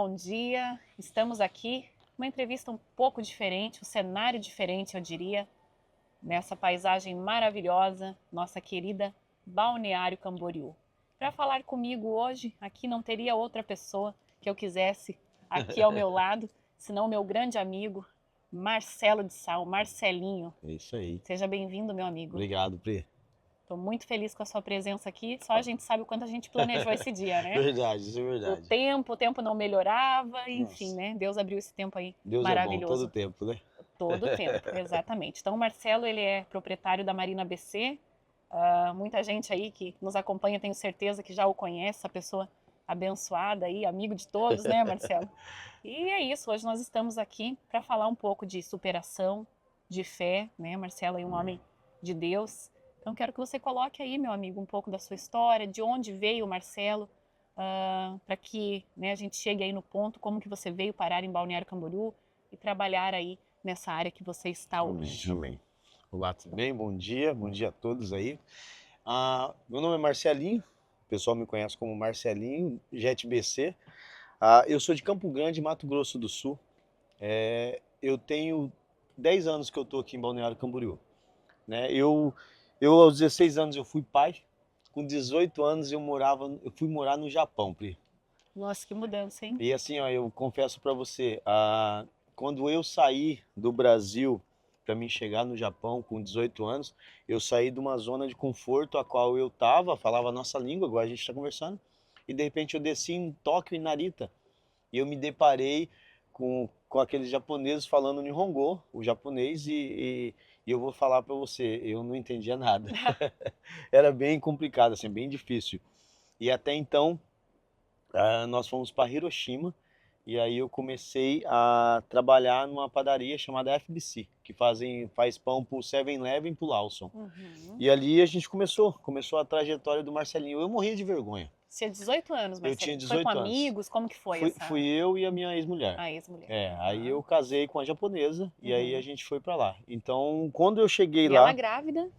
bom dia. Estamos aqui, uma entrevista um pouco diferente, um cenário diferente, eu diria, nessa paisagem maravilhosa, nossa querida Balneário Camboriú. Para falar comigo hoje, aqui não teria outra pessoa que eu quisesse aqui ao meu lado, senão o meu grande amigo, Marcelo de Sal, Marcelinho. É isso aí. Seja bem-vindo, meu amigo. Obrigado, Pri. Estou muito feliz com a sua presença aqui. Só a gente sabe o quanto a gente planejou esse dia, né? Verdade, isso é verdade. O tempo não melhorava, enfim, Nossa. né? Deus abriu esse tempo aí Deus maravilhoso. é bom todo tempo, né? Todo tempo, exatamente. Então, o Marcelo, ele é proprietário da Marina BC. Muita gente aí que nos acompanha, tenho certeza que já o conhece, essa pessoa abençoada aí, amigo de todos, né, Marcelo? E é isso, hoje nós estamos aqui para falar um pouco de superação, de fé, né? Marcelo é um homem de Deus. Então, quero que você coloque aí, meu amigo, um pouco da sua história, de onde veio o Marcelo, para que, né, a gente chegue aí no ponto, como que você veio parar em Balneário Camboriú e trabalhar aí nessa área que você está hoje. Amém. Olá, tudo bem? Bom dia a todos aí. Meu nome é Marcelinho, o pessoal me conhece como Marcelinho, Jet BC. Eu sou de Campo Grande, Mato Grosso do Sul. Eu tenho 10 anos que eu estou aqui em Balneário Camboriú, né? Eu aos 16 anos eu fui pai, com 18 anos eu fui morar no Japão, Pri. Nossa, que mudança, hein? E assim, ó, eu confesso para você, quando eu saí do Brasil para mim chegar no Japão com 18 anos, eu saí de uma zona de conforto a qual eu falava a nossa língua, igual a gente está conversando, e de repente eu desci em Tóquio e Narita, e eu me deparei com aqueles japoneses falando Nihongo, o japonês, e eu vou falar para você, eu não entendia nada. Era bem complicado, assim, bem difícil. E até então, nós fomos para Hiroshima, e aí eu comecei a trabalhar numa padaria chamada FBC, que faz pão pro 7-Eleven e pro Lawson. Uhum. E ali a gente começou a trajetória do Marcelinho. Eu morria de vergonha. Você tinha 18 anos, Marcelo? Eu tinha Foi 18 com anos. amigos? Como que foi essa? Fui eu e a minha ex-mulher. A ex-mulher. Aí eu casei com a japonesa, e aí a Uhum. gente foi para lá. Então, quando eu cheguei E lá... ela grávida?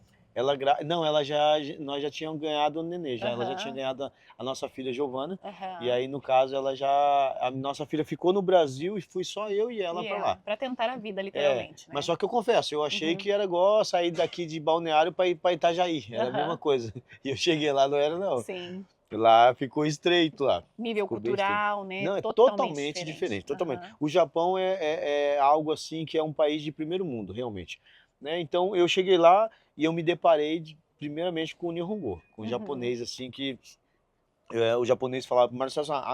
Não, nós já tínhamos ganhado o nenê, ela já tinha ganhado a nossa filha Giovana, e aí no caso a nossa filha ficou no Brasil e fui só eu e ela para lá. Para tentar a vida, literalmente, né? Mas só que eu confesso, eu achei que era igual sair daqui de Balneário para ir para Itajaí, era a mesma coisa. E eu cheguei lá, não era não. Sim. Lá ficou estreito lá. Nível Ficou bem estreito. cultural, né? Não, é totalmente diferente, totalmente. O Japão é algo assim que é um país de primeiro mundo, realmente. Né? Então eu cheguei lá e eu me deparei primeiramente com o Nihongo, com o japonês assim que o japonês falava, Marcelo-san,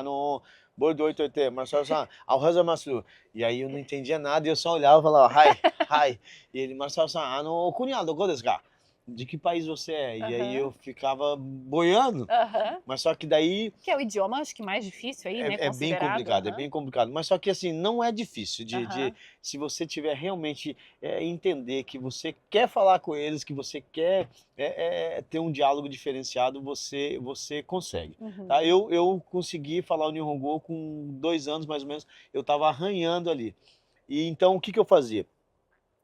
bordo oitoite, Marcelo-san, ahazamasu. E aí eu não entendia nada e eu só olhava e falava, hi. E ele, Marcelo-san, kuni wa doko desu ka? De que país você é? E aí eu ficava boiando, mas só que daí... Que é o idioma, acho que mais difícil aí, né? É bem complicado, é bem complicado. Mas só que assim, não é difícil se você tiver realmente entender que você quer falar com eles, que você quer ter um diálogo diferenciado, você consegue. Tá? Eu consegui falar o Nihongo com 2 anos mais ou menos, eu estava arranhando ali. E então o que eu fazia?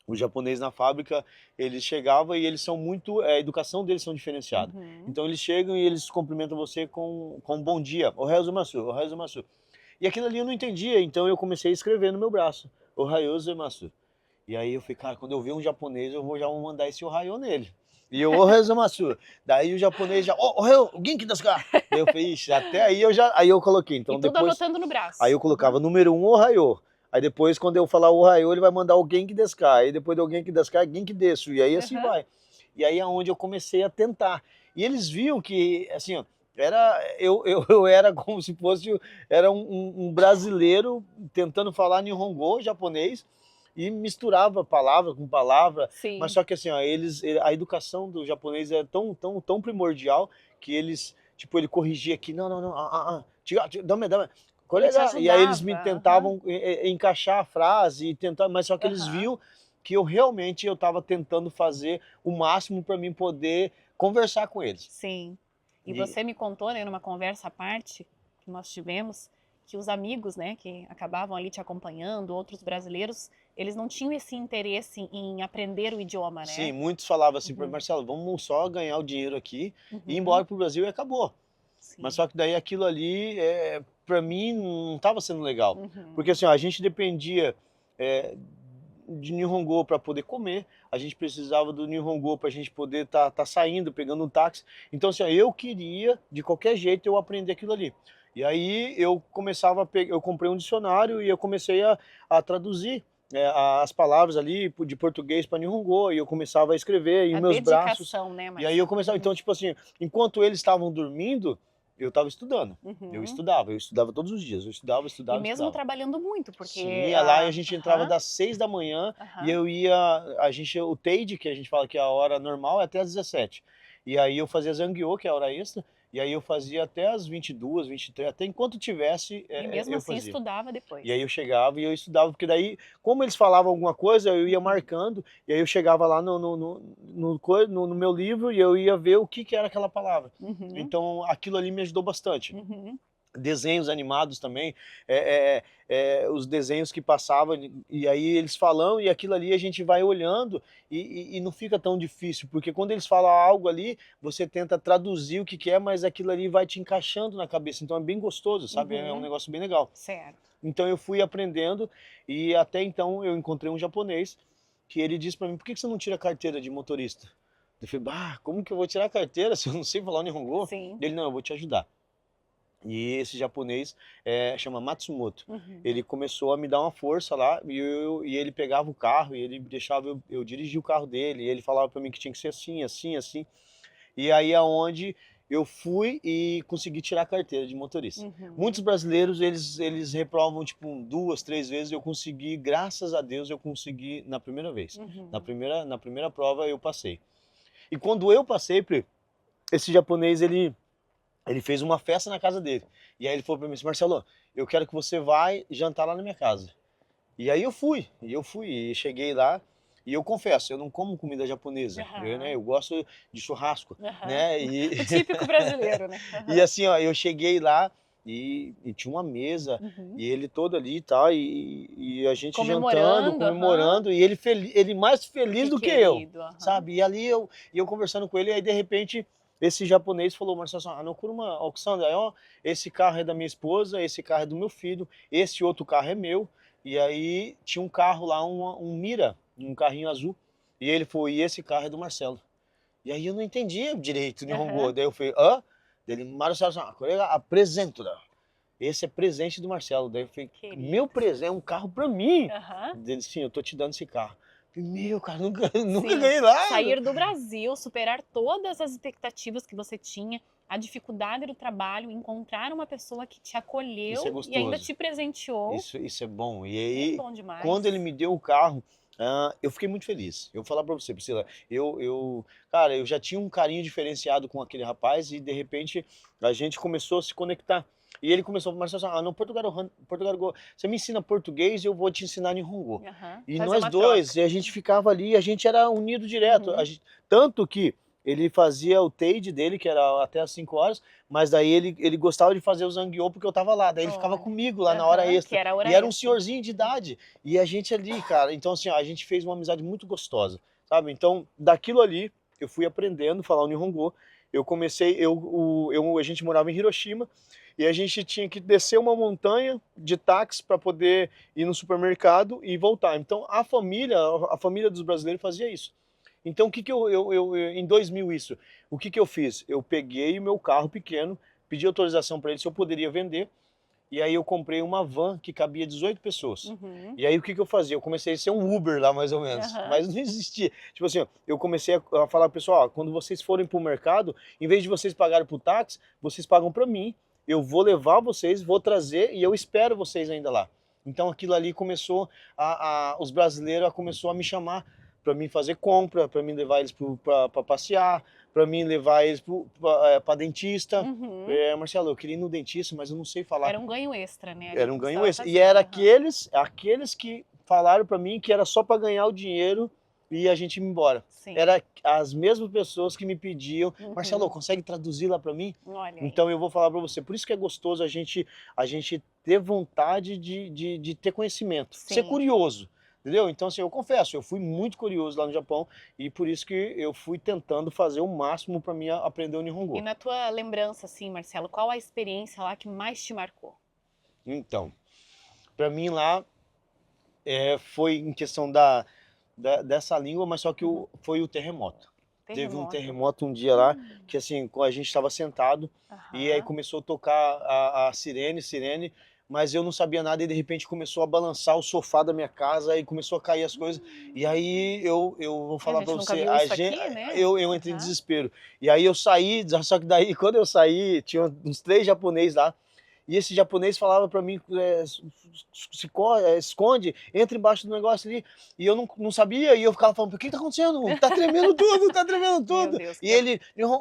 O japonês na fábrica, eles chegavam e eles são muito, a educação deles são diferenciada. Então eles chegam e eles cumprimentam você com bom dia, ohayou gozaimasu. E aquilo ali eu não entendia, então eu comecei a escrever no meu braço, ohayou gozaimasu. E aí eu falei, cara, quando eu ver um japonês, eu já vou mandar esse ohayou nele. E eu, ohayou gozaimasu. Daí o japonês já, ohayou, genki desu ka? Daí eu falei, ixi, até aí eu coloquei. Então e tudo depois, anotando no braço. aí eu colocava número 1, ohayou. Aí depois, quando eu falar o Ohayou, ele vai mandar o Genki desu ka. Aí depois do Genki desu ka, Genki desu. E aí assim vai. E aí é onde eu comecei a tentar. E eles viam que, assim, ó, eu era como se fosse um brasileiro tentando falar Nihongo, japonês, e misturava palavra com palavra. Sim. Mas só que assim, ó, a educação do japonês é tão primordial que eles, tipo, ele corrigia aqui, não, dame. E aí eles me tentavam encaixar a frase, mas só que eles viam que eu realmente estava tentando fazer o máximo para mim poder conversar com eles. Sim. E você me contou, né, numa conversa à parte que nós tivemos, que os amigos, né, que acabavam ali te acompanhando, outros brasileiros, eles não tinham esse interesse em aprender o idioma, né? Sim, muitos falavam assim para mim, Marcelo, vamos só ganhar o dinheiro aqui, ir embora para o Brasil e acabou. Sim. Mas só que daí aquilo ali, para mim, não estava sendo legal. Uhum. Porque assim, ó, a gente dependia de Nihongo para poder comer, a gente precisava do Nihongo para a gente poder tá saindo, pegando um táxi. Então assim, ó, eu queria, de qualquer jeito, eu aprender aquilo ali. E aí eu começava a pegar, eu comprei um dicionário e eu comecei a traduzir as palavras ali de português para Nihongo, e eu começava a escrever, e A os meus braços. dedicação, né, E aí eu Marcelo? começava, então tipo assim, enquanto eles estavam dormindo, eu estava estudando. Eu Uhum. estudava todos os dias, eu estudava, E estudava, mesmo estudava. trabalhando muito, Sim, porque ia lá e a gente entrava aham, das 6 da manhã e aham. eu ia, o Teide, que a gente fala que é a hora normal, é até às 17. E aí eu fazia Zangueô, que é a hora extra, e aí eu fazia até às 22, 23, até enquanto tivesse, E mesmo eu assim fazia. estudava E aí depois. eu chegava e eu estudava, porque daí, como eles falavam alguma coisa, eu ia Uhum. marcando, e aí eu chegava lá no meu livro e eu ia ver o que era aquela palavra. Uhum. Então aquilo ali me ajudou bastante. Uhum. Desenhos animados também, os desenhos que passavam, e aí eles falam, e aquilo ali a gente vai olhando, e não fica tão difícil, porque quando eles falam algo ali, você tenta traduzir o que é, mas aquilo ali vai te encaixando na cabeça, então é bem gostoso, sabe? É um Uhum. negócio bem legal. Certo. Então eu fui aprendendo, e até então eu encontrei um japonês, que ele disse para mim, por que você não tira a carteira de motorista? Eu falei, como que eu vou tirar a carteira se eu não sei falar o Nihongo? Sim. Ele, não, eu vou te ajudar. E esse japonês chama Matsumoto. Uhum. Ele começou a me dar uma força lá, e ele pegava o carro e ele deixava eu dirigir o carro dele, e ele falava para mim que tinha que ser assim, assim, assim. E aí aonde eu fui e consegui tirar a carteira de motorista. Muitos Uhum. brasileiros, eles reprovam tipo 2, 3 vezes, eu consegui, graças a Deus, eu consegui na primeira vez. Uhum. Na primeira prova eu passei. E quando eu passei, esse japonês, ele fez uma festa na casa dele. E aí ele falou para mim assim, Marcelo, eu quero que você vai jantar lá na minha casa. E aí e cheguei lá, e eu confesso, eu não como comida japonesa, Aham. eu gosto de churrasco, Aham. né? O típico brasileiro, né? E Aham. assim, ó, eu cheguei lá e tinha uma mesa, Uhum. e ele todo ali e tal, e a gente jantando, Comemorando, aham. comemorando, e ele mais feliz Que do que eu, querido, aham. sabe? E ali eu conversando com ele, e aí de repente esse japonês falou, Marcelo, Anokuruma Okusanda, ó, esse carro é da minha esposa, esse carro é do meu filho, esse outro carro é meu. E aí tinha um carro lá, um Mira, um carrinho azul, e ele foi, e esse carro é do Marcelo. E aí eu não entendia direito o Nihongo, Aham. daí eu falei, hã? Ele, Marcelo, apresento, esse é presente do Marcelo. Daí eu falei, Querido. meu presente, é um carro pra mim. Aham. Ele, sim, eu tô te dando esse carro. Eu falei, meu, cara, nunca Sim, ganhei nada. sair do Brasil, superar todas as expectativas que você tinha, a dificuldade do trabalho, encontrar uma pessoa que te Isso é acolheu e ainda gostoso. te presenteou, Isso é bom. E bem aí, bom demais. quando ele me deu o carro, eu fiquei muito feliz. Eu vou falar pra você, Priscila, cara, eu já tinha um carinho diferenciado com aquele rapaz e de repente a gente começou a se conectar. E ele começou a conversar assim, não, Portugal, você me ensina português e eu vou te ensinar Nihongo. Aham, E fazer nós uma dois, troca. e a gente ficava ali, a gente era unido direto. Uhum. Tanto que ele fazia o Teide dele, que era até às 5 horas, mas daí ele gostava de fazer o Zangueô porque eu tava lá. Daí ele ficava Olha, comigo lá na hora aham, que extra. era a hora E era um extra. senhorzinho de idade. E a gente ali, cara, então assim, ó, a gente fez uma amizade muito gostosa, sabe? Então, daquilo ali, eu fui aprendendo a falar o Nihongo. Eu comecei, a gente morava em Hiroshima, e a gente tinha que descer uma montanha de táxi para poder ir no supermercado e voltar. Então, a família dos brasileiros fazia isso. Então, o que que em 2000 isso, o que que eu fiz? Eu peguei o meu carro pequeno, pedi autorização para ele se eu poderia vender, e aí eu comprei uma van que cabia 18 pessoas. Uhum. E aí o que que eu fazia? Eu comecei a ser um Uber lá, mais ou menos, Aham. mas não existia. Tipo assim, ó, eu comecei a falar, pessoal, ó, quando vocês forem para o mercado, em vez de vocês pagarem para o táxi, vocês pagam para mim, eu vou levar vocês, vou trazer e eu espero vocês ainda lá. Então aquilo ali começou, os brasileiros começou a me chamar para mim fazer compra, para mim levar eles para passear, para mim levar eles para dentista. Uhum. Marcelo, eu queria ir no dentista, mas eu não sei falar. Era um ganho extra, né? Ali Era que um você ganho estava extra. E fazendo. era Aham. aqueles que falaram para mim que era só para ganhar o dinheiro e a gente ir embora. Sim. Era as mesmas pessoas que me pediam, Marcelo, Uhum. consegue traduzir lá para mim? Olha aí. Então eu vou falar para você, por isso que é gostoso a gente ter vontade de ter conhecimento, ser Sim. curioso, Entendeu? Então, assim, eu confesso, eu fui muito curioso lá no Japão e por isso que eu fui tentando fazer o máximo para mim aprender o E Nihongo. na tua lembrança, assim, Marcelo, qual a experiência lá que mais te marcou? Então, para mim lá foi em questão dessa língua, mas só que Uhum. foi o terremoto. Teve um Terremoto. terremoto um dia lá, que assim, a gente estava sentado, e aí Aham. começou a tocar a sirene, mas eu não sabia nada e de repente começou a balançar o sofá da minha casa e começou a cair as coisas. E aí eu vou E a falar para gente nunca você, viu isso aqui, né? eu entrei em Aham. desespero. E aí eu saí, só que daí quando eu saí, tinha uns 3 japoneses lá, e esse japonês falava para mim, esconde, entra embaixo do negócio ali. E eu não sabia, e eu ficava falando, o que tá acontecendo? Tá tremendo tudo, tá tremendo Meu tudo. Deus, E que ele,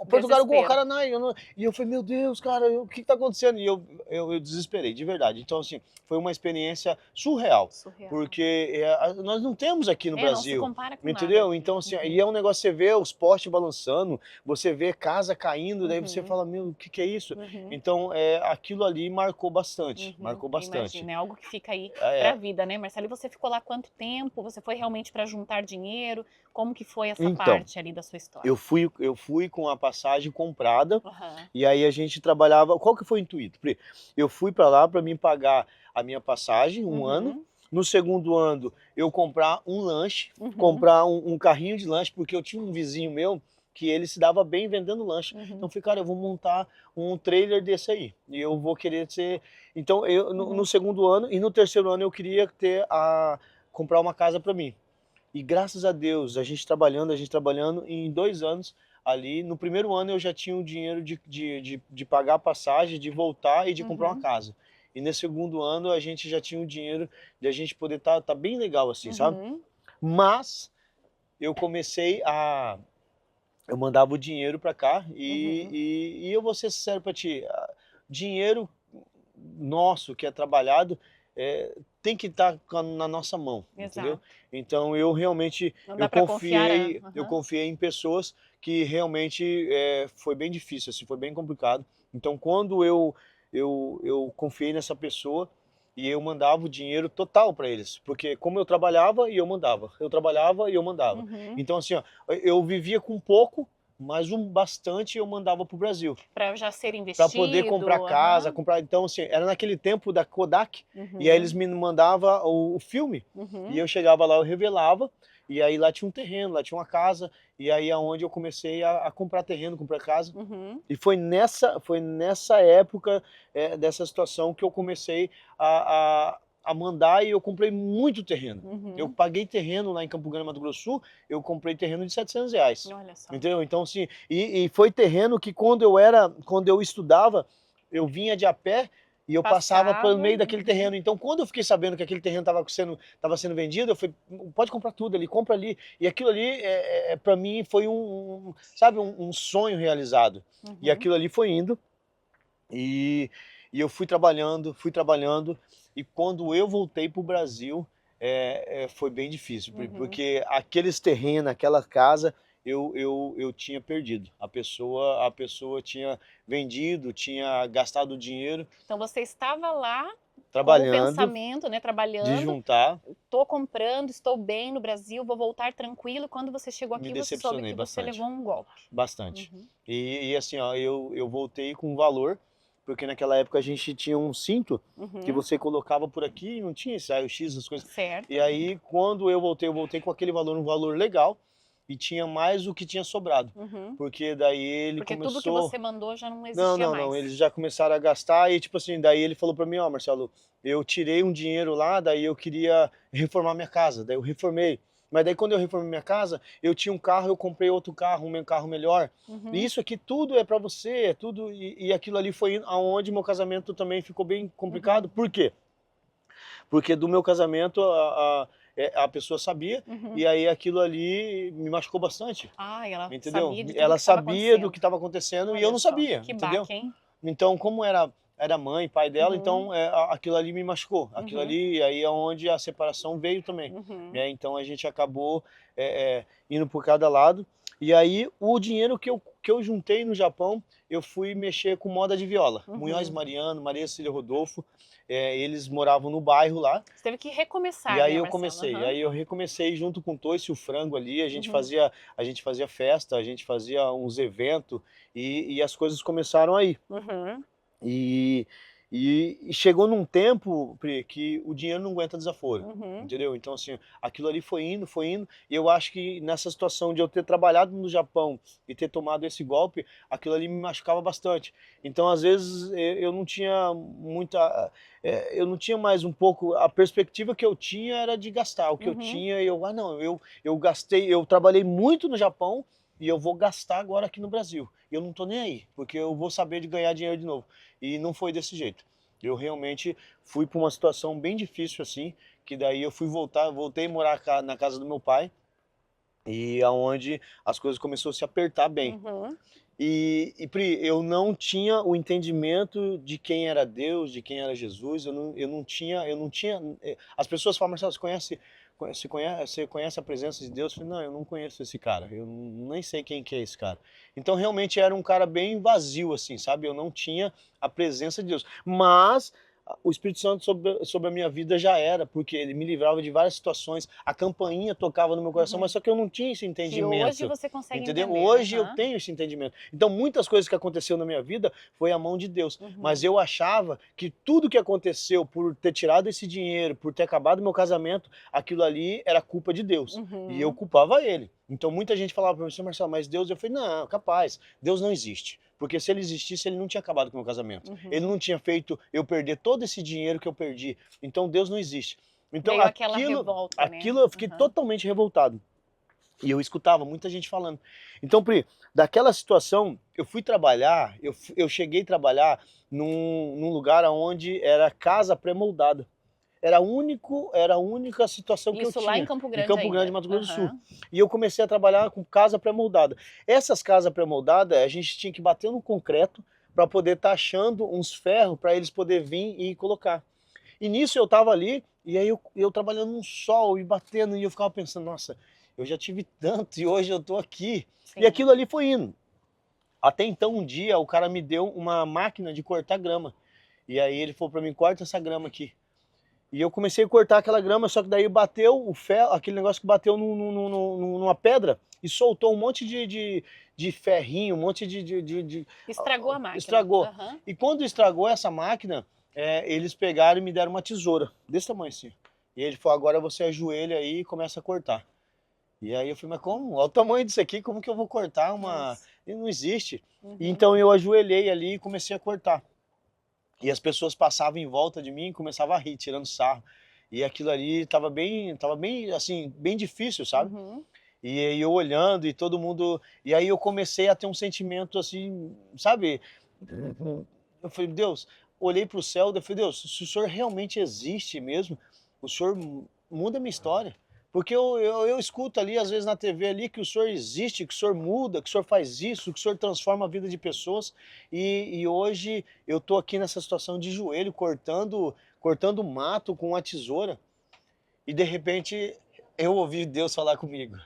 Portugal, igual o desespero. cara, não, e eu falei, meu Deus, cara, o que tá acontecendo? E eu desesperei, de verdade. Então, assim, foi uma experiência surreal, Surreal. porque nós não temos aqui no É, não se Brasil. compara com nada Entendeu? aqui. Então, assim, Uhum. e é um negócio, você vê os postes balançando, você vê casa caindo, daí você Uhum. fala, meu, o que que é isso? Uhum. Então, aquilo ali Uhum. marcou bastante. Imagina, é algo que fica aí para a É, vida, né, Marcelo? E você ficou lá quanto tempo? Você foi realmente para juntar dinheiro? Como que foi essa então, parte ali da sua história? eu fui com a passagem comprada, Aham. e aí a gente trabalhava. Qual que foi o intuito? Eu fui para lá para mim pagar a minha passagem, um ano. Uhum. No segundo ano, eu comprar um lanche, Uhum. comprar um carrinho de lanche, porque eu tinha um vizinho meu que ele se dava bem vendendo lanche. Então, Uhum. eu falei, cara, eu vou montar um trailer desse aí. E eu vou querer ser. Então, no Uhum. segundo ano e no terceiro ano, eu queria comprar uma casa para mim. E graças a Deus, a gente trabalhando, e em 2 anos ali, no primeiro ano eu já tinha o dinheiro de pagar a passagem, de voltar e de comprar uma Uhum. casa. E nesse segundo ano a gente já tinha o dinheiro de a gente poder tá bem legal assim, sabe? Uhum. Mas eu comecei eu mandava o dinheiro para cá Uhum. e eu vou ser sincero para ti, dinheiro nosso que é trabalhado tem que estar na nossa mão, entendeu? Exato. Então eu realmente Não dá para confiar. eu Aham. confiei em pessoas que realmente foi bem difícil, assim, foi bem complicado. Então quando eu confiei nessa pessoa e eu mandava o dinheiro total para eles, porque como eu trabalhava e eu mandava, eu trabalhava e eu mandava. Uhum. Então assim, ó, eu vivia com pouco, mas bastante eu mandava para o Brasil Para já ser para poder comprar investido. casa, Aham. comprar. Então, assim, era naquele tempo da Kodak, e aí eles Uhum. me mandavam o filme, e Uhum. eu chegava lá, eu revelava, e aí lá tinha um terreno, lá tinha uma casa, e aí é onde eu comecei a comprar terreno, comprar casa. Uhum. E foi nessa época, dessa situação, que eu comecei a mandar e eu comprei muito terreno. Eu Uhum. paguei terreno lá em Campo Grande, Mato Grosso do Sul, eu comprei terreno de R$ 700. Olha só. Entendeu? Então, assim, e foi terreno que quando eu estudava, eu vinha de a pé e eu passava pelo Passava. meio daquele Uhum. terreno. Então, quando eu fiquei sabendo que aquele terreno estava sendo vendido, eu falei, pode comprar tudo ali, compra ali. E aquilo ali, para mim, foi sabe, um sonho realizado. E Uhum. aquilo ali foi indo, e, e eu fui trabalhando, e quando eu voltei para o Brasil, foi bem difícil, Uhum. porque aqueles terrenos, aquela casa, eu tinha perdido. A pessoa tinha vendido, tinha gastado o dinheiro Então você estava lá com o trabalhando, pensamento, né, de trabalhando, juntar. estou comprando, estou bem no Brasil, vou voltar tranquilo. Quando você chegou Me aqui, você soube decepcionei que você bastante, levou um golpe. bastante. Uhum. E assim, ó, eu voltei com valor, porque naquela época a gente tinha um cinto que Uhum. você colocava por aqui e não tinha esse raio-x, as coisas. E Certo. aí, quando eu voltei com aquele valor, um valor legal, e tinha mais do que tinha sobrado. Uhum. Porque daí ele Porque tudo que começou. você mandou já não Não, existia não, não, mais. eles já começaram a gastar e, tipo assim, daí ele falou pra mim, ó, Marcelo, eu tirei um dinheiro lá, daí eu queria reformar minha casa, daí eu reformei. Mas daí quando eu reformei minha casa, eu tinha um carro, eu comprei outro carro, um carro melhor. E Uhum. isso aqui tudo é pra você, é tudo, e aquilo ali foi aonde meu casamento também ficou bem complicado. Uhum. Por quê? Porque do meu casamento a pessoa sabia, Uhum. e aí aquilo ali me machucou bastante, Ah, e ela entendeu? sabia de tudo Ela que estava sabia do que acontecendo. estava acontecendo e eu Olha não só, sabia, que entendeu? baque, hein? Então, como era mãe, pai dela, Uhum. então aquilo ali me machucou. Aquilo Uhum. ali, aí é onde a separação veio também. Uhum. Então a gente acabou indo por cada lado. E aí o dinheiro que eu juntei no Japão, eu fui mexer com moda de viola. Uhum. Munhoz Mariano, Maria Cecília Rodolfo, eles moravam no bairro lá. Você teve que recomeçar, E aí né, eu Marcelo? comecei, Aham. aí eu recomecei junto com o Toice e o Frango ali, Uhum. a gente fazia festa, a gente fazia uns eventos e as coisas começaram aí. Uhum. E, e chegou num tempo, Pri, que o dinheiro não aguenta desaforo, Uhum. entendeu? Então, assim, aquilo ali foi indo, e eu acho que nessa situação de eu ter trabalhado no Japão e ter tomado esse golpe, aquilo ali me machucava bastante. Então, às vezes, eu não tinha eu não tinha mais um pouco, a perspectiva que eu tinha era de gastar, o que eu Uhum. tinha, eu gastei, eu trabalhei muito no Japão, e eu vou gastar agora aqui no Brasil. E eu não tô nem aí, porque eu vou saber de ganhar dinheiro de novo. E não foi desse jeito. Eu realmente fui para uma situação bem difícil assim, que daí eu voltei a morar na casa do meu pai, e aonde as coisas começaram a se apertar bem. Uhum. E Pri, eu não tinha o entendimento de quem era Deus, de quem era Jesus, eu não tinha, as pessoas falam, Marcelo, você conhece a presença de Deus? Eu falei, não, eu não conheço esse cara, nem sei quem que é esse cara. Então realmente era um cara bem vazio assim, sabe? Eu não tinha a presença de Deus, mas o Espírito Santo sobre a minha vida já era, porque ele me livrava de várias situações, a campainha tocava no meu coração, Uhum. mas só que eu não tinha esse Que hoje entendimento. você consegue Entendeu? entender. Hoje eu Aham. tenho esse entendimento. Então, muitas coisas que aconteceram na minha vida foi a mão de Deus. Uhum. Mas eu achava que tudo que aconteceu por ter tirado esse dinheiro, por ter acabado meu casamento, aquilo ali era culpa de Deus. Uhum. E eu culpava ele. Então, muita gente falava para mim, Marcelo, mas Deus... Eu falei, não, capaz, Deus não existe. Porque se ele existisse, ele não tinha acabado com o meu casamento. Uhum. Ele não tinha feito eu perder todo esse dinheiro que eu perdi. Então, Deus não existe. Então, Veio aquela revolta, né? aquilo eu fiquei Uhum. totalmente revoltado. E eu escutava muita gente falando. Então, Pri, daquela situação, eu fui trabalhar, eu cheguei a trabalhar num lugar onde era casa pré-moldada. Era a única situação que eu Isso tinha. lá em Campo Grande Em Campo ainda. Grande, Mato Grosso do Sul. Aham. E eu comecei a trabalhar com casa pré-moldada. Essas casas pré-moldadas, a gente tinha que bater no concreto para poder estar achando uns ferros para eles poderem vir e colocar. E nisso eu tava ali, e aí eu trabalhando no sol e batendo, e eu ficava pensando, nossa, eu já tive tanto e hoje eu tô aqui. Sim. E aquilo ali foi indo. Até então, um dia, o cara me deu uma máquina de cortar grama. E aí ele falou pra mim, corta essa grama aqui. E eu comecei a cortar aquela grama, só que daí bateu o ferro, aquele negócio que bateu numa pedra e soltou um monte de ferrinho, um monte Estragou a máquina. Estragou. Aham. E quando estragou essa máquina, eles pegaram e me deram uma tesoura, desse tamanho assim. E ele falou, agora você ajoelha aí e começa a cortar. E aí eu falei, mas como? Olha o tamanho disso aqui, como que eu vou cortar uma... Nossa. E não existe. Uhum. E então eu ajoelhei ali e comecei a cortar. E as pessoas passavam em volta de mim e começavam a rir, tirando sarro. E aquilo ali tava bem, assim, bem difícil, sabe? Uhum. E aí eu olhando e todo mundo... E aí eu comecei a ter um sentimento assim, sabe? Eu falei, Deus, olhei para o céu, eu falei, Deus, se o Senhor realmente existe mesmo, o Senhor muda a minha história. Porque eu escuto ali, às vezes na TV ali, que o Senhor existe, que o Senhor muda, que o Senhor faz isso, que o Senhor transforma a vida de pessoas. E hoje eu tô aqui nessa situação de joelho, cortando mato com uma tesoura. E de repente eu ouvi Deus falar comigo.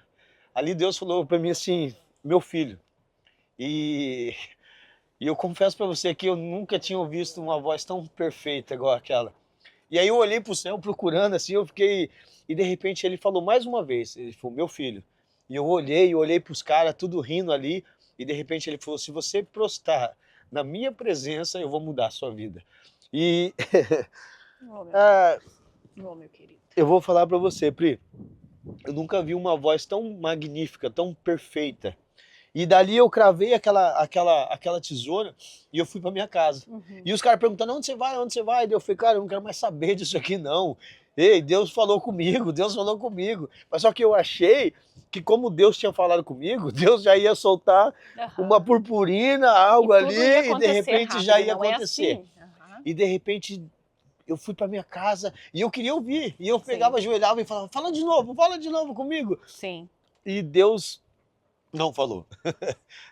Ali Deus falou para mim assim, meu filho. E eu confesso para você que eu nunca tinha visto uma voz tão perfeita igual aquela. E aí eu olhei para o céu procurando assim, eu fiquei... E de repente ele falou mais uma vez, ele falou, meu filho. E eu olhei para os caras, tudo rindo ali, e de repente ele falou, se você prostrar na minha presença, eu vou mudar a sua vida. E Meu querido. eu vou falar para você, Pri, eu nunca vi uma voz tão magnífica, tão perfeita. E dali eu cravei aquela tesoura e eu fui para minha casa. Uhum. E os caras perguntando, onde você vai, onde você vai? E eu falei, cara, eu não quero mais saber disso aqui não. Ei, Deus falou comigo, Deus falou comigo. Mas só que eu achei que como Deus tinha falado comigo, Deus já ia soltar uma purpurina, algo ali, e de repente rápido, já ia não é acontecer. assim. E de repente eu fui para minha casa e eu queria ouvir. E eu pegava, Sim. ajoelhava e falava, fala de novo comigo. Sim. E Deus não falou.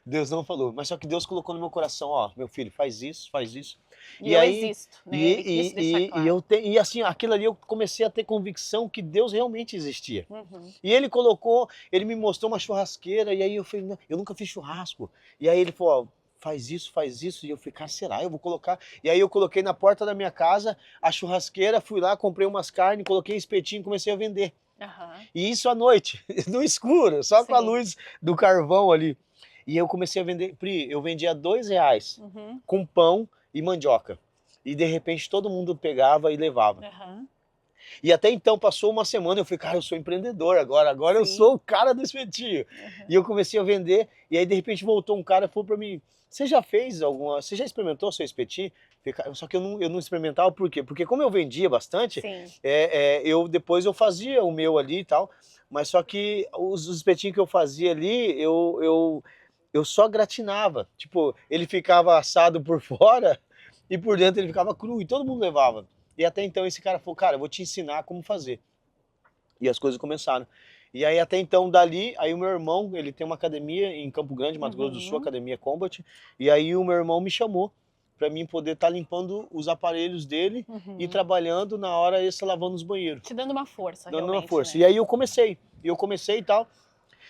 Deus não falou. Mas só que Deus colocou no meu coração, ó, meu filho, faz isso, faz isso. E eu existo, né? Ele quis deixar claro. E assim, aquilo ali eu comecei a ter convicção que Deus realmente existia. E ele me mostrou uma churrasqueira, e aí eu falei, eu nunca fiz churrasco. E aí ele falou, ó, faz isso, e eu falei, cara, será? Eu vou colocar. E aí eu coloquei na porta da minha casa a churrasqueira, fui lá, comprei umas carnes, coloquei espetinho e comecei a vender. E isso à noite, no escuro, só com a luz do carvão ali. E eu comecei a vender, Pri, eu vendia R$2 com pão e mandioca. E de repente todo mundo pegava e levava. E até então passou uma semana, eu falei, cara, eu sou empreendedor agora eu sou o cara do espetinho. E eu comecei a vender, e aí de repente voltou um cara e falou pra mim, você já experimentou o seu espetinho? Só que eu não experimentava, por quê? Porque como eu vendia bastante, depois eu fazia o meu ali e tal, mas só que os espetinhos que eu fazia ali, eu só gratinava. Tipo, ele ficava assado por fora e por dentro ele ficava cru, e todo mundo levava. E até então esse cara falou, cara, eu vou te ensinar como fazer. E as coisas começaram. E aí até então dali, aí o meu irmão, ele tem uma academia em Campo Grande, Mato Grosso do Sul, Academia Combat, e aí o meu irmão me chamou para mim poder estar limpando os aparelhos dele e trabalhando na hora extra lavando os banheiros. Te dando uma força, dando uma força. Né? E aí eu comecei e tal.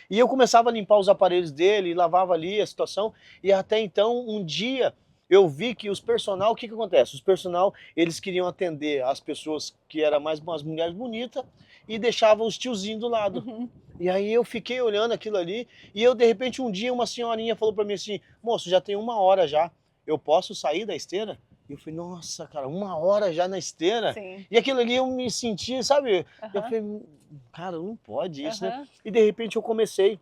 E eu começava a limpar os aparelhos dele, lavava ali a situação, e até então um dia eu vi que os personal, o que acontece? Os personal, eles queriam atender as pessoas que eram mais umas mulheres bonitas e deixavam os tiozinhos do lado. E aí eu fiquei olhando aquilo ali e eu de repente um dia uma senhorinha falou para mim assim, moço, já tem 1 hora já, eu posso sair da esteira? E eu falei, nossa, cara, 1 hora já na esteira? Sim. E aquilo ali eu me senti, sabe? Eu falei, cara, não pode isso, né? E de repente eu comecei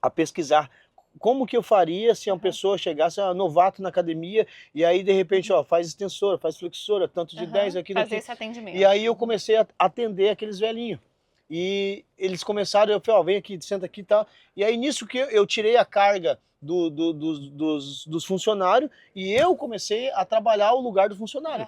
a pesquisar como que eu faria se uma pessoa chegasse, novato na academia, e aí de repente, ó, faz extensora, faz flexora, tanto de 10, aquilo fazer aqui. esse atendimento. E aí eu comecei a atender aqueles velhinhos. E eles começaram, eu falei, ó, vem aqui, senta aqui e tal. E aí nisso que eu tirei a carga dos funcionários e eu comecei a trabalhar o lugar do funcionário.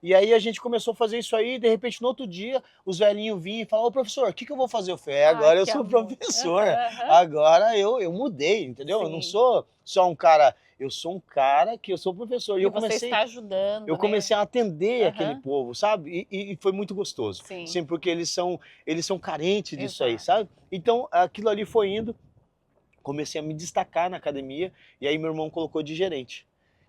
E aí a gente começou a fazer isso aí, e de repente no outro dia os velhinhos vinham e falavam, ô professor, o que eu vou fazer? Eu falei, agora eu sou professor, agora eu mudei, entendeu? Sim. Eu não sou só um cara, eu sou um cara que eu sou professor. E eu comecei, você está ajudando, eu comecei a atender aquele povo, sabe? E foi muito gostoso. Sim. Sim, porque eles são carentes disso aí, sabe? Então aquilo ali foi indo. Comecei a me destacar na academia e aí meu irmão colocou de gerente.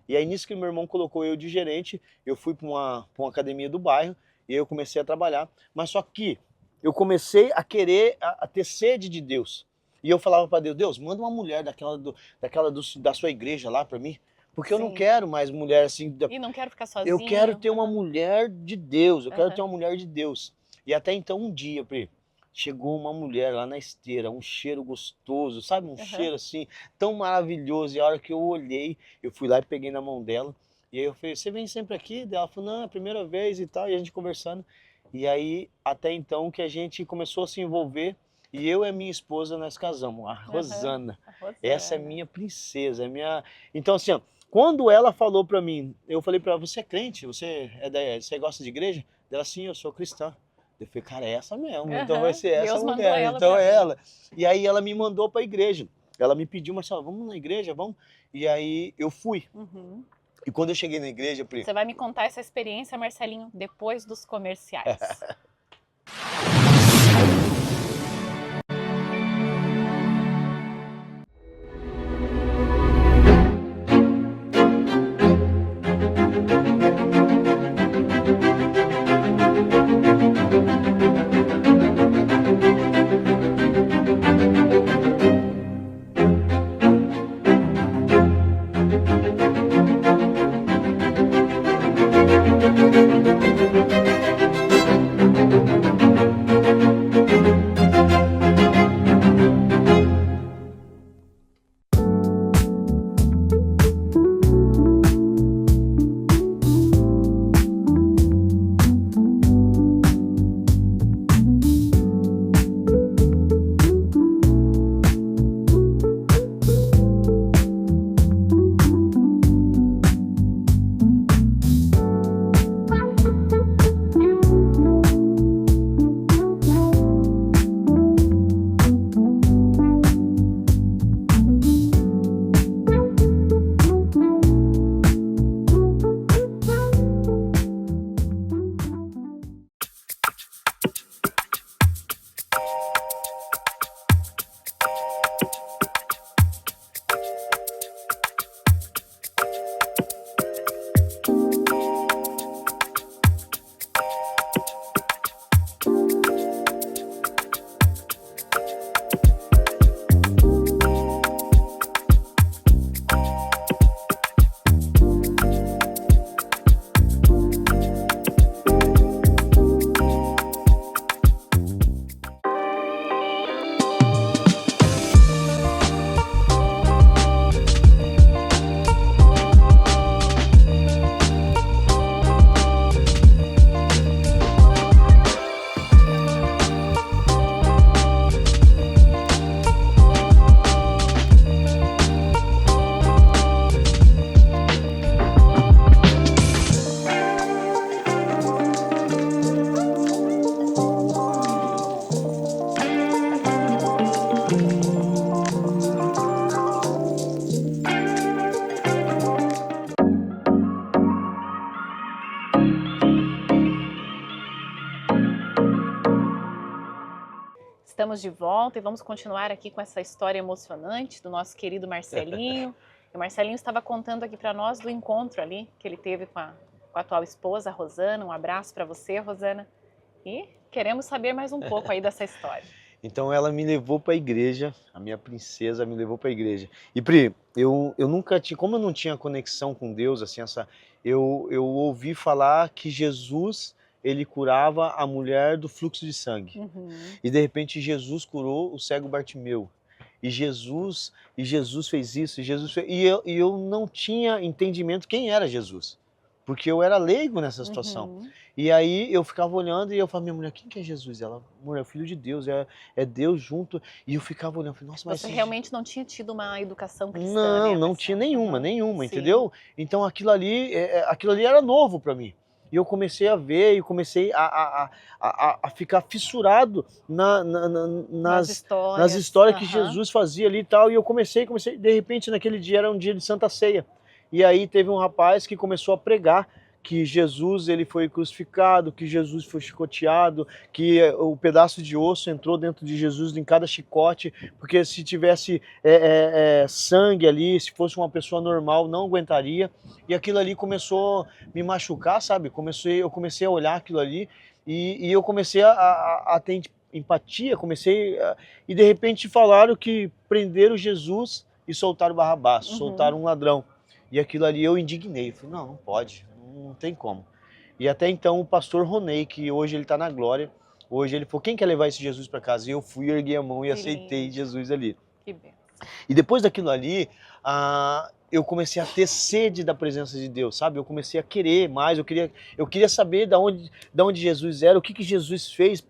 E aí nisso que meu irmão colocou eu de gerente, eu fui para uma academia do bairro e aí eu comecei a trabalhar. Mas só que eu comecei a querer a ter sede de Deus. E eu falava para Deus, Deus, manda uma mulher da sua igreja lá para mim. Porque eu não quero mais mulher assim. E não quero ficar sozinho. Eu quero ter uma mulher de Deus, eu quero ter uma mulher de Deus. E até então um dia, Pri, chegou uma mulher lá na esteira, um cheiro gostoso, sabe? Um cheiro assim, tão maravilhoso. E a hora que eu olhei, eu fui lá e peguei na mão dela. E aí eu falei, você vem sempre aqui? Ela falou, não, é a primeira vez e tal. E a gente conversando. E aí, até então, que a gente começou a se envolver. E eu e a minha esposa, nós casamos, a Rosana. Essa é minha princesa, é minha... Então, assim, ó, quando ela falou pra mim, eu falei pra ela, você é crente? Você gosta de igreja? Ela, sim, eu sou cristã. Eu falei, cara, é essa mesmo, então vai ser essa Deus mulher, então é ela. E aí ela me mandou para a igreja. Ela me pediu, Marcelo, vamos na igreja, vamos? E aí eu fui. E quando eu cheguei na igreja... Você vai me contar essa experiência, Marcelinho, depois dos comerciais. Estamos de volta e vamos continuar aqui com essa história emocionante do nosso querido Marcelinho. O Marcelinho estava contando aqui para nós do encontro ali que ele teve com a atual esposa, a Rosana. Um abraço para você, Rosana. E queremos saber mais um pouco aí dessa história. Então ela me levou para a igreja, a minha princesa me levou para a igreja. E Pri, eu nunca tinha, como eu não tinha conexão com Deus, assim, eu ouvi falar que Jesus, ele curava a mulher do fluxo de sangue. E de repente Jesus curou o cego Bartimeu. E Jesus fez isso, e eu não tinha entendimento quem era Jesus, porque eu era leigo nessa situação. E aí eu ficava olhando e eu falava, minha mulher, quem que é Jesus? Ela, mulher, é o Filho de Deus, é Deus junto. E eu ficava olhando, falei, nossa, mas... Você realmente não tinha tido uma educação cristã, né, Não tinha nenhuma, Sim. entendeu? Então aquilo ali era novo para mim. E eu comecei a ver, e comecei a ficar fissurado nas histórias que Jesus fazia ali e tal. E eu comecei, de repente naquele dia era um dia de Santa Ceia. E aí teve um rapaz que começou a pregar que Jesus ele foi crucificado, que Jesus foi chicoteado, que o pedaço de osso entrou dentro de Jesus em cada chicote, porque se tivesse sangue ali, se fosse uma pessoa normal, não aguentaria. E aquilo ali começou a me machucar, sabe? Eu comecei a olhar aquilo ali e eu comecei a ter empatia, e de repente falaram que prenderam Jesus e soltaram Barrabás, soltaram um ladrão. E aquilo ali eu indignei, falei, não pode, não tem como. E até então o pastor Ronei, que hoje ele está na glória, hoje ele falou, quem quer levar esse Jesus para casa? E eu fui, erguei a mão e aceitei Jesus ali. Que bem. E depois daquilo ali, eu comecei a ter sede da presença de Deus, sabe? Eu comecei a querer mais, eu queria saber da onde Jesus era, o que Jesus fez,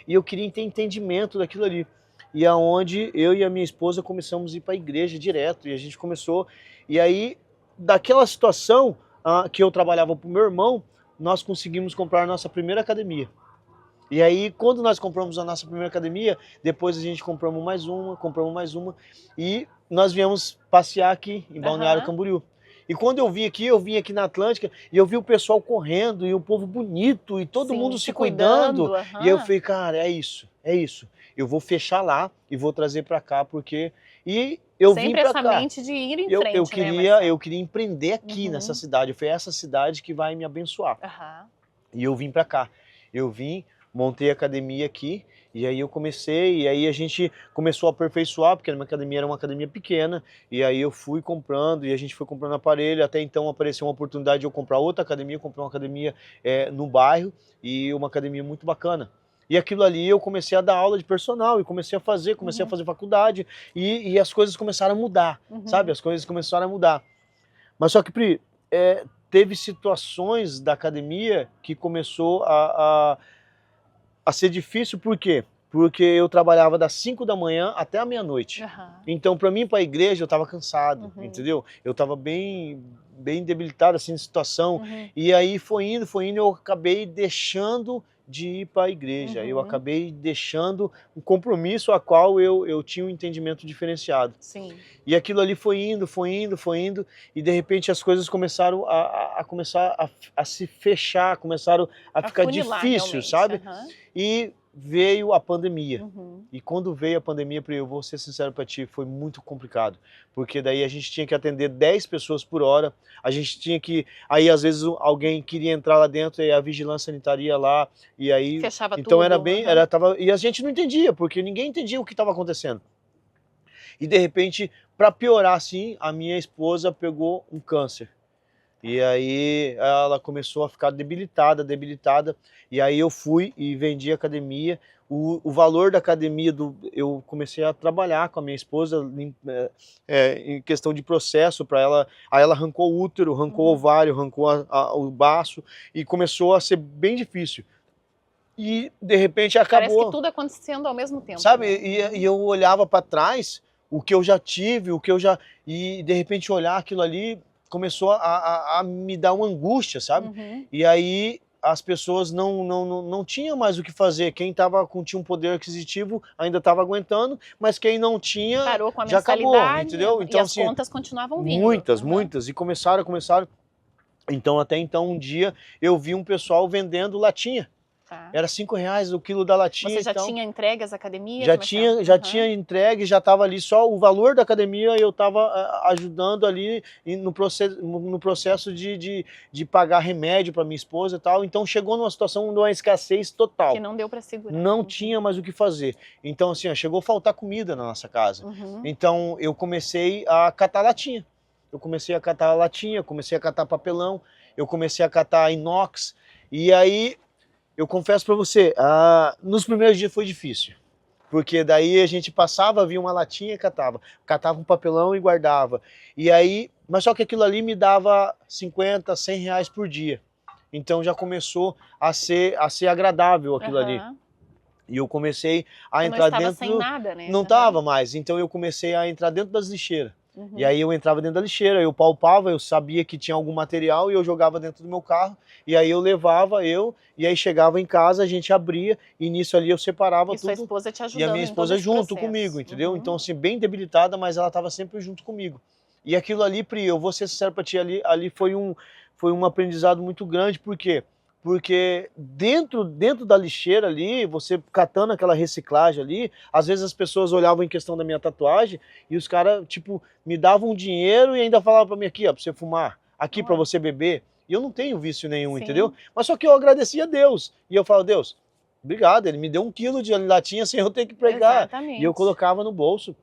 e eu queria ter entendimento daquilo ali. E aonde eu e a minha esposa começamos a ir para a igreja direto, e a gente começou, e aí, daquela situação que eu trabalhava para o meu irmão, nós conseguimos comprar a nossa primeira academia. E aí, quando nós compramos a nossa primeira academia, depois a gente compramos mais uma, e nós viemos passear aqui em Balneário Camboriú. E quando eu vim aqui na Atlântica, e eu vi o pessoal correndo, e o povo bonito, e todo mundo se cuidando. E eu falei, cara, é isso. Eu vou fechar lá e vou trazer para cá, porque... E eu vim para cá. Sempre essa mente de ir em frente, eu queria empreender aqui nessa cidade. Foi essa cidade que vai me abençoar. E eu vim para cá. Montei a academia aqui, e aí eu comecei, e aí a gente começou a aperfeiçoar, porque a minha academia era uma academia pequena, e aí eu fui comprando, e a gente foi comprando aparelho, até então apareceu uma oportunidade de eu comprar outra academia, comprei uma academia no bairro, e uma academia muito bacana. E aquilo ali eu comecei a dar aula de personal, e comecei a fazer faculdade, e as coisas começaram a mudar, sabe? As coisas começaram a mudar. Mas só que, Pri, teve situações da academia que começou a ser difícil, por quê? Porque eu trabalhava das 5 da manhã até a meia-noite. Então, para mim ir para a igreja, eu estava cansado, entendeu? Eu estava bem debilitado, assim, de situação. E aí foi indo, eu acabei deixando de ir para a igreja. Eu acabei deixando um compromisso a qual eu tinha um entendimento diferenciado. Sim. E aquilo ali foi indo, e de repente as coisas começaram a se fechar, começaram a ficar difícil, sabe? E veio a pandemia. E quando veio a pandemia, eu vou ser sincero para ti, foi muito complicado. Porque daí a gente tinha que atender 10 pessoas por hora, a gente tinha que... Aí às vezes alguém queria entrar lá dentro e a vigilância sanitária ia lá, e aí... Fechava então tudo. era bem... E a gente não entendia, porque ninguém entendia o que estava acontecendo. E de repente, para piorar assim, a minha esposa pegou um câncer. E aí ela começou a ficar debilitada, e aí eu fui e vendi a academia. O valor da academia, eu comecei a trabalhar com a minha esposa em questão de processo para ela. Aí ela arrancou o útero, arrancou o ovário, arrancou o baço, e começou a ser bem difícil. E de repente acabou. Parece que tudo acontecendo ao mesmo tempo. Sabe, e eu olhava para trás, o que eu já tive, e de repente olhar aquilo ali começou a me dar uma angústia, sabe? E aí as pessoas não tinham mais o que fazer. Quem tinha um poder aquisitivo ainda estava aguentando, mas quem não tinha parou com a já acabou, entendeu? Então, e as contas continuavam vindo. Muitas, e começaram. Então até então um dia eu vi um pessoal vendendo latinha. Tá. Era R$ 5 o quilo da latinha. Você já então, tinha entregue as academias, já Marcelo? tinha entregue, já estava ali só o valor da academia, eu estava ajudando ali no processo de pagar remédio para minha esposa e tal. Então chegou numa situação de uma escassez total. Que não deu para segurar. Não tinha mais o que fazer. Então assim, ó, chegou a faltar comida na nossa casa. Então eu comecei a catar latinha. Eu comecei a catar latinha, comecei a catar papelão, eu comecei a catar inox. E aí, eu confesso para você, nos primeiros dias foi difícil. Porque daí a gente passava, via uma latinha e catava um papelão e guardava. E aí, mas só que aquilo ali me dava 50, R$ 100 por dia. Então já começou a ser agradável aquilo ali. E eu comecei a entrar dentro... Não estava sem nada, né? Não estava mais, então eu comecei a entrar dentro das lixeiras. E aí eu entrava dentro da lixeira, eu palpava, eu sabia que tinha algum material e eu jogava dentro do meu carro. E aí eu levava, e aí chegava em casa, a gente abria e nisso ali eu separava tudo. E sua esposa te ajudando. E a minha esposa junto comigo, entendeu? Então assim, bem debilitada, mas ela estava sempre junto comigo. E aquilo ali, Pri, eu vou ser sincero pra ti, ali foi um aprendizado muito grande, por quê? Porque dentro da lixeira ali, você catando aquela reciclagem ali, às vezes as pessoas olhavam em questão da minha tatuagem e os caras, tipo, me davam dinheiro e ainda falavam pra mim aqui, ó, pra você fumar, aqui pra você beber. E eu não tenho vício nenhum, entendeu? Mas só que eu agradecia a Deus. E eu falo, Deus, obrigado, ele me deu 1 quilo de latinha sem eu ter que pregar. Exatamente. E eu colocava no bolso.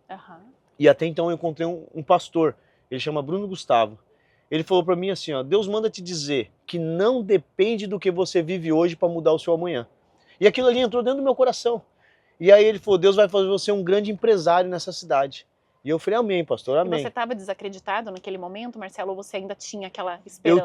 E até então eu encontrei um pastor, ele chama Bruno Gustavo. Ele falou para mim assim, ó, Deus manda te dizer que não depende do que você vive hoje para mudar o seu amanhã. E aquilo ali entrou dentro do meu coração. E aí ele falou, Deus vai fazer você um grande empresário nessa cidade. E eu falei, amém, pastor, amém. E você estava desacreditado naquele momento, Marcelo, ou você ainda tinha aquela esperança?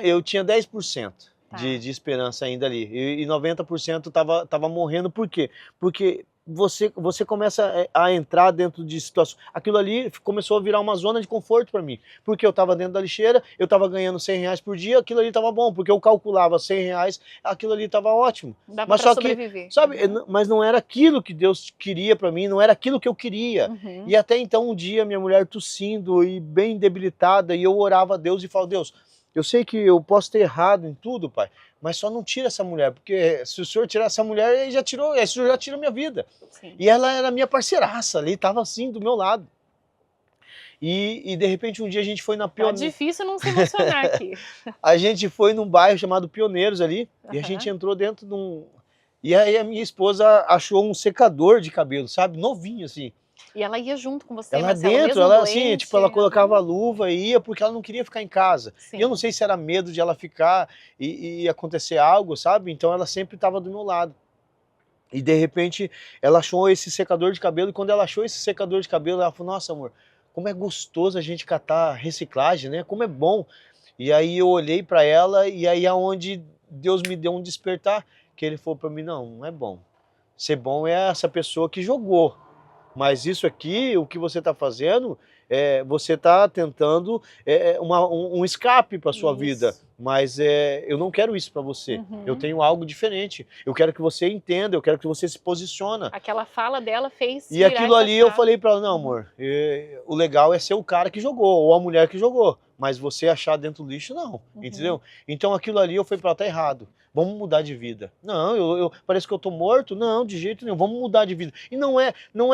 Eu tinha 10% de esperança ainda ali. E 90% tava morrendo. Por quê? Porque você começa a entrar dentro de situações. Aquilo ali começou a virar uma zona de conforto para mim. Porque eu estava dentro da lixeira, eu estava ganhando R$ 100 por dia, aquilo ali estava bom, porque eu calculava R$ 100, aquilo ali estava ótimo. Dava mas só sobreviver. Que, sabe, mas não era aquilo que Deus queria para mim, não era aquilo que eu queria. E até então um dia minha mulher tossindo e bem debilitada, e eu orava a Deus e falava, Deus, eu sei que eu posso ter errado em tudo, pai, mas só não tira essa mulher, porque se o senhor tirar essa mulher, o senhor já tira a minha vida. Sim. E ela era minha parceiraça ali, estava assim do meu lado. E de repente um dia a gente foi na Pioneiros. É difícil não se emocionar aqui. A gente foi num bairro chamado Pioneiros ali, e a gente entrou dentro de um... E aí a minha esposa achou um secador de cabelo, sabe, novinho assim. E ela ia junto com você, ela Marcelo, dentro, ela doente, assim, tipo, ela colocava a luva e ia porque ela não queria ficar em casa. Sim. E eu não sei se era medo de ela ficar e acontecer algo, sabe? Então ela sempre estava do meu lado. E de repente ela achou esse secador de cabelo, e quando ela achou esse secador de cabelo, ela falou, nossa amor, como é gostoso a gente catar reciclagem, né? Como é bom. E aí eu olhei para ela e aí aonde Deus me deu um despertar, que ele falou para mim, não é bom. Ser bom é essa pessoa que jogou. Mas isso aqui, o que você está fazendo, você está tentando um escape para a sua vida. Mas eu não quero isso para você. Eu tenho algo diferente. Eu quero que você entenda, eu quero que você se posicione. Aquela fala dela fez E aquilo ali eu falei para ela, não amor, o legal é ser o cara que jogou, ou a mulher que jogou. Mas você achar dentro do lixo, não. Entendeu? Então aquilo ali eu falei para ela, tá errado. Vamos mudar de vida. Não, parece que eu tô morto. Não, de jeito nenhum. Vamos mudar de vida. E não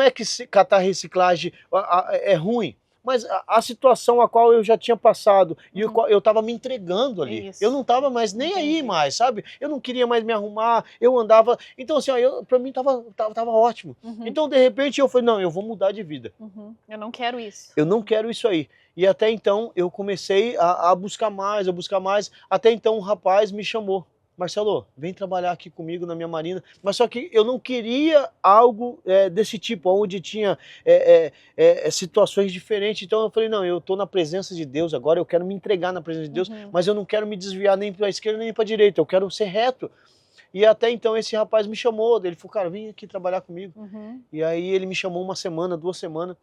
é que catar reciclagem é ruim, mas a situação a qual eu já tinha passado e eu tava me entregando ali. Isso. Eu não tava mais nem aí mais, sabe? Eu não queria mais me arrumar, eu andava... Então assim, pra mim tava ótimo. Então de repente eu falei, não, eu vou mudar de vida. Eu não quero isso. Eu não quero isso aí. E até então eu comecei a buscar mais, Até então um rapaz me chamou. Marcelo, vem trabalhar aqui comigo na minha marina. Mas só que eu não queria algo desse tipo, onde tinha situações diferentes. Então eu falei, não, eu estou na presença de Deus agora, eu quero me entregar na presença de Deus, mas eu não quero me desviar nem para a esquerda nem para a direita, eu quero ser reto. E até então esse rapaz me chamou, ele falou, cara, vem aqui trabalhar comigo. E aí ele me chamou 1 semana, 2 semanas.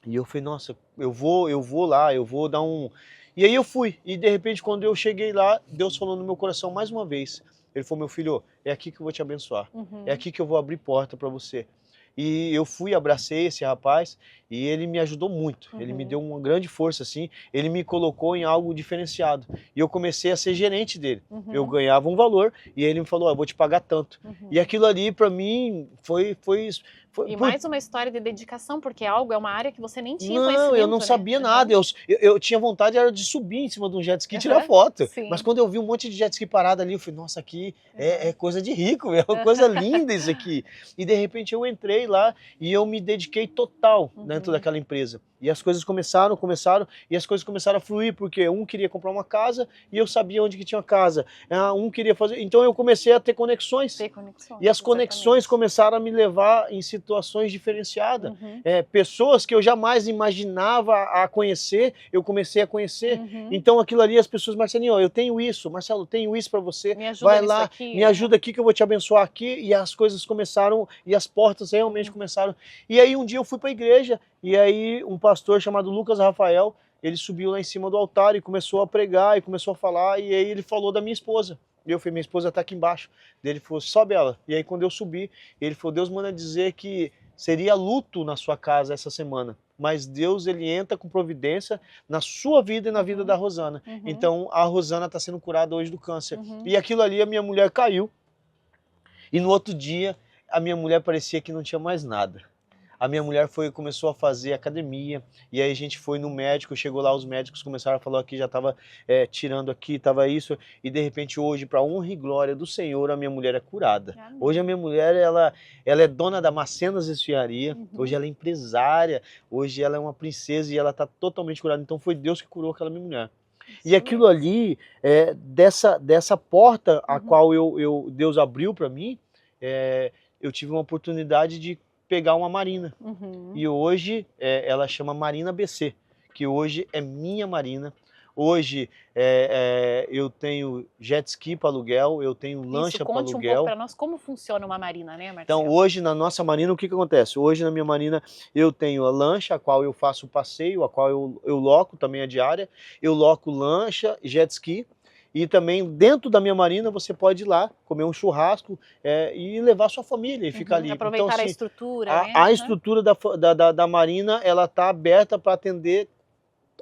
E eu falei, nossa, eu vou lá, eu vou dar um... E aí eu fui, e de repente quando eu cheguei lá, Deus falou no meu coração mais uma vez. Ele falou, meu filho, é aqui que eu vou te abençoar, é aqui que eu vou abrir porta para você. E eu fui, abracei esse rapaz e ele me ajudou muito. Ele me Uhum. deu uma grande força, assim. Ele me colocou em algo diferenciado. E eu comecei a ser gerente dele. Eu Uhum. ganhava um valor e ele me falou, eu vou te pagar tanto. Uhum. E aquilo ali, para mim, foi E mais uma história de dedicação, porque é uma área que você nem tinha Não, eu conhecimento, não né? sabia nada. Eu tinha vontade era de subir em cima de um jet ski e tirar Aham, foto. sim. Mas quando eu vi um monte de jet ski parado ali, eu falei, nossa, aqui é Aham. coisa de rico, é uma coisa linda isso aqui. E de repente eu entrei lá e eu me dediquei total dentro Uhum. daquela empresa. E as coisas começaram, e as coisas começaram a fluir, porque um queria comprar uma casa e eu sabia onde que tinha casa. Um queria fazer. Então eu comecei a ter conexões. Ter conexões, E as conexões exatamente. começaram a me levar em situações diferenciadas. Uhum. Pessoas que eu jamais imaginava a conhecer, eu comecei a conhecer. Uhum. Então aquilo ali, as pessoas, Marcelinho, eu tenho isso, Marcelo, eu tenho isso para você. Me ajuda Vai nisso lá, aqui. me ajuda aqui que eu vou te abençoar aqui. E as coisas começaram, e as portas realmente começaram. E aí um dia eu fui para a igreja, e aí um pastor chamado Lucas Rafael, ele subiu lá em cima do altar e começou a pregar, e começou a falar, e aí ele falou da minha esposa. E eu falei, minha esposa está aqui embaixo. Daí ele falou, sobe ela. E aí quando eu subi, ele falou, Deus manda dizer que seria luto na sua casa essa semana. Mas Deus, ele entra com providência na sua vida e na vida da Rosana. Uhum. Então a Rosana está sendo curada hoje do câncer. Uhum. E aquilo ali, a minha mulher caiu. E no outro dia, a minha mulher parecia que não tinha mais nada. A minha mulher começou a fazer academia, e aí a gente foi no médico, chegou lá, os médicos começaram a falar que já estava tirando aqui, estava isso, e de repente hoje, para honra e glória do Senhor, a minha mulher é curada. Amém. Hoje a minha mulher, ela é dona da Macenas Esfiaria, hoje ela é empresária, hoje ela é uma princesa e ela está totalmente curada. Então foi Deus que curou aquela minha mulher. E aquilo ali, dessa porta a qual Deus abriu para mim, eu tive uma oportunidade de pegar uma marina. E hoje ela chama Marina BC, que hoje é minha marina. Hoje eu tenho jet ski para aluguel, eu tenho lancha para aluguel. Conte um pouco para nós como funciona uma marina, né, Marcelo? Então hoje na nossa marina o que acontece? Hoje na minha marina eu tenho a lancha, a qual eu faço o passeio, a qual eu loco também a diária, eu loco lancha, jet ski. E também dentro da minha marina você pode ir lá comer um churrasco e levar sua família e ficar ali. Aproveitar então, assim, a estrutura, né? A estrutura da marina, ela está aberta para atender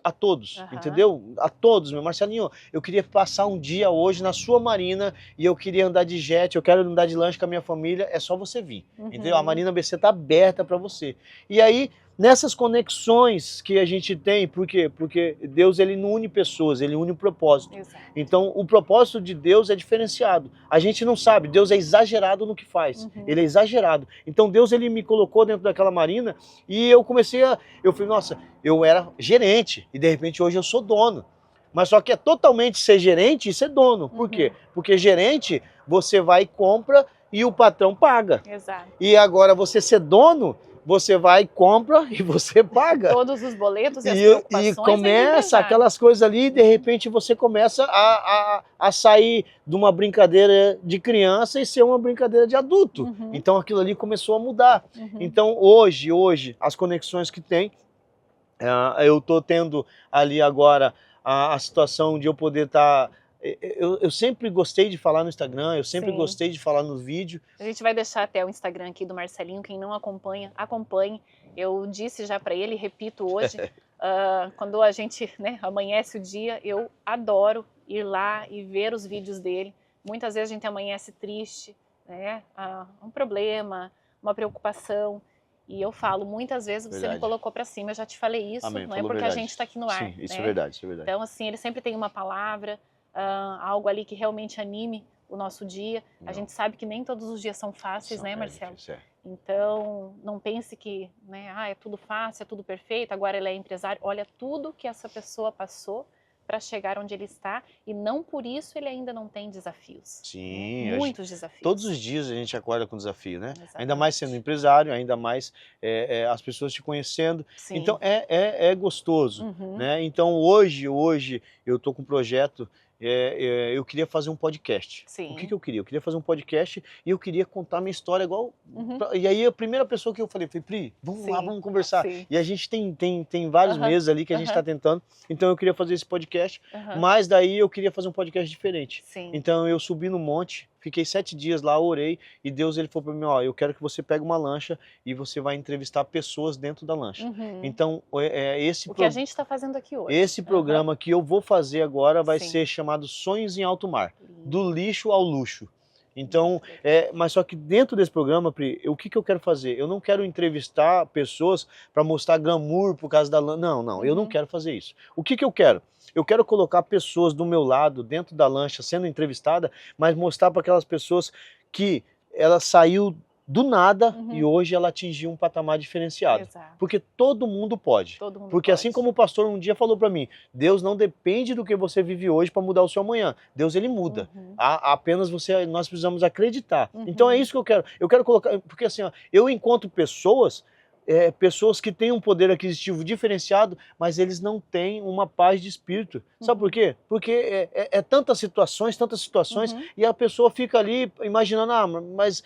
a todos, entendeu? A todos, meu Marcelinho, eu queria passar um dia hoje na sua marina e eu queria andar de jet, eu quero andar de lanche com a minha família, é só você vir, entendeu? A Marina BC está aberta para você. E aí, nessas conexões que a gente tem, por quê? Porque Deus, ele não une pessoas, ele une um propósito. Exato. Então, o propósito de Deus é diferenciado. A gente não sabe, Deus é exagerado no que faz. Ele é exagerado. Então, Deus, ele me colocou dentro daquela marina e eu falei, nossa, eu era gerente e de repente hoje eu sou dono. Mas só que é totalmente ser gerente e ser dono. Por quê? Porque gerente, você vai e compra e o patrão paga. Exato. E agora você ser dono, você vai, compra e você paga. Todos os boletos e as preocupações. E começa aquelas coisas ali e de repente você começa a sair de uma brincadeira de criança e ser uma brincadeira de adulto. Então aquilo ali começou a mudar. Então hoje, as conexões que tem, eu estou tendo ali agora a situação de eu poder estar... Eu sempre gostei de falar no Instagram, eu sempre gostei de falar no vídeo. A gente vai deixar até o Instagram aqui do Marcelinho, quem não acompanha, acompanhe. Eu disse já para ele, repito hoje, quando a gente amanhece o dia, eu adoro ir lá e ver os vídeos dele. Muitas vezes a gente amanhece triste, né? Um problema, uma preocupação. E eu falo, muitas vezes você me colocou para cima, eu já te falei isso, Amém, não é porque a gente está aqui no ar. Sim, isso é verdade, isso é verdade. Então, assim, ele sempre tem uma palavra, algo ali que realmente anime o nosso dia. A gente sabe que nem todos os dias são fáceis, né, Marcelo? Então, não pense que é tudo fácil, é tudo perfeito, agora ele é empresário. Olha tudo que essa pessoa passou para chegar onde ele está e não por isso ele ainda não tem desafios. Sim. Muitos desafios. Todos os dias a gente acorda com desafio, né? Exatamente. Ainda mais sendo empresário, ainda mais as pessoas te conhecendo. Sim. Então é gostoso, né? Então hoje eu tô com um projeto, eu queria fazer um podcast. Sim. O que eu queria? Eu queria fazer um podcast e eu queria contar minha história igual... E aí a primeira pessoa que eu falei, Pri, vamos lá, vamos conversar. Sim. E a gente tem vários meses ali que a gente está tentando. Então eu queria fazer esse podcast, mas daí eu queria fazer um podcast diferente. Sim. Então eu subi no monte, fiquei 7 dias lá, orei, e Deus ele falou para mim, ó, eu quero que você pegue uma lancha e você vai entrevistar pessoas dentro da lancha. Então, O que a gente está fazendo aqui hoje. esse programa que eu vou fazer agora vai Sim. ser chamado Sonhos em Alto Mar, Lindo. do lixo ao luxo. Então, Muito legal. mas só que dentro desse programa, Pri, o que eu quero fazer? Eu não quero entrevistar pessoas para mostrar glamour por causa da lancha. Não, eu não quero fazer isso. O que eu quero? Eu quero colocar pessoas do meu lado, dentro da lancha, sendo entrevistada, mas mostrar para aquelas pessoas que ela saiu do nada e hoje ela atingiu um patamar diferenciado. Exato. Porque todo mundo pode. Todo mundo Porque pode. assim como o pastor um dia falou para mim, Deus não depende do que você vive hoje para mudar o seu amanhã. Deus ele muda. Apenas nós precisamos acreditar. Então é isso que eu quero. Eu quero colocar, porque assim, ó, eu encontro pessoas que têm um poder aquisitivo diferenciado, mas eles não têm uma paz de espírito. Sabe por quê? Porque tantas situações, e a pessoa fica ali imaginando, mas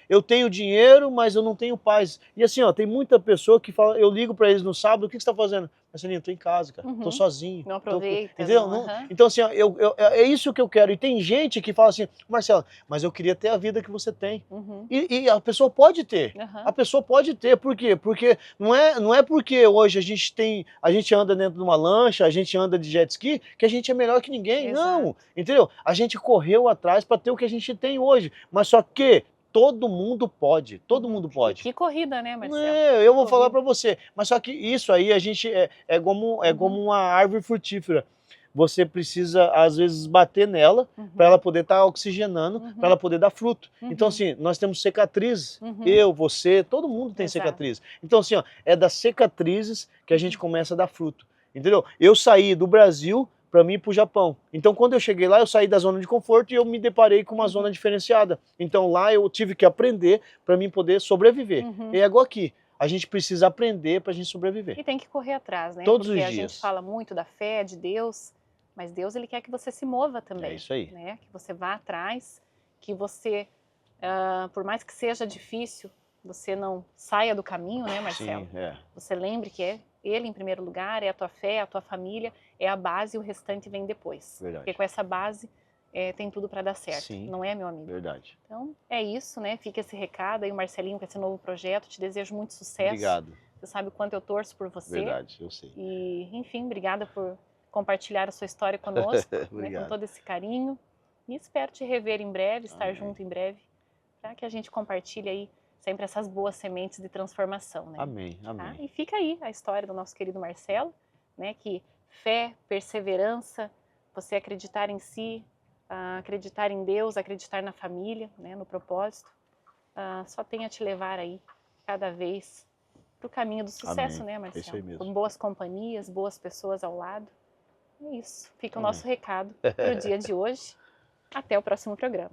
eu tenho dinheiro, mas eu não tenho paz. E assim, ó, tem muita pessoa que fala, eu ligo para eles no sábado, o que você está fazendo? Marcelinho, eu tô em casa, cara, tô sozinho. Não aproveita. Entendeu? Então assim, ó, é isso que eu quero. E tem gente que fala assim, Marcelo, mas eu queria ter a vida que você tem. E a pessoa pode ter. A pessoa pode ter. Por quê? Porque não é porque hoje a gente anda dentro de uma lancha, a gente anda de jet ski, que a gente é melhor que ninguém. Exato. Não, entendeu? A gente correu atrás para ter o que a gente tem hoje. Mas só que todo mundo pode, todo mundo pode. Que corrida, né, Marcelo? Eu vou falar para você, mas só que isso aí a gente é como uma árvore frutífera. Você precisa, às vezes, bater nela para ela poder estar oxigenando, para ela poder dar fruto. Então, assim, nós temos cicatrizes. Eu, você, todo mundo tem cicatrizes. Então, assim, ó, é das cicatrizes que a gente começa a dar fruto. Entendeu? Eu saí do Brasil para mim ir para o Japão. Então, quando eu cheguei lá, eu saí da zona de conforto e eu me deparei com uma zona diferenciada. Então, lá eu tive que aprender para mim poder sobreviver. E é igual aqui. A gente precisa aprender para a gente sobreviver. E tem que correr atrás, né? Todos Porque os a dias. gente fala muito da fé, de Deus, mas Deus ele quer que você se mova também. É isso aí. Né? Que você vá atrás, que você, por mais que seja difícil, você não saia do caminho, né, Marcelo? Sim, Você lembre que é Ele em primeiro lugar, é a tua fé, é a tua família, é a base e o restante vem depois. Verdade. Porque com essa base tem tudo para dar certo, Sim. não é, meu amigo? Verdade. Então é isso, né? Fica esse recado aí, o Marcelinho, com esse novo projeto. Te desejo muito sucesso. Obrigado. Você sabe o quanto eu torço por você. Verdade, eu sei. E, enfim, obrigada por compartilhar a sua história conosco, né, Obrigado. com todo esse carinho. E espero te rever em breve, estar Amém. junto em breve, para que a gente compartilhe aí sempre essas boas sementes de transformação, né? Amém, Tá? amém. E fica aí a história do nosso querido Marcelo, né? Que fé, perseverança, você acreditar em si, acreditar em Deus, acreditar na família, né? No propósito, só tem a te levar aí cada vez para o caminho do sucesso, Amém. né, Marcelo? É isso aí mesmo. Com boas companhias, boas pessoas ao lado. É isso. Fica o Amém. nosso recado para o dia de hoje. Até o próximo programa.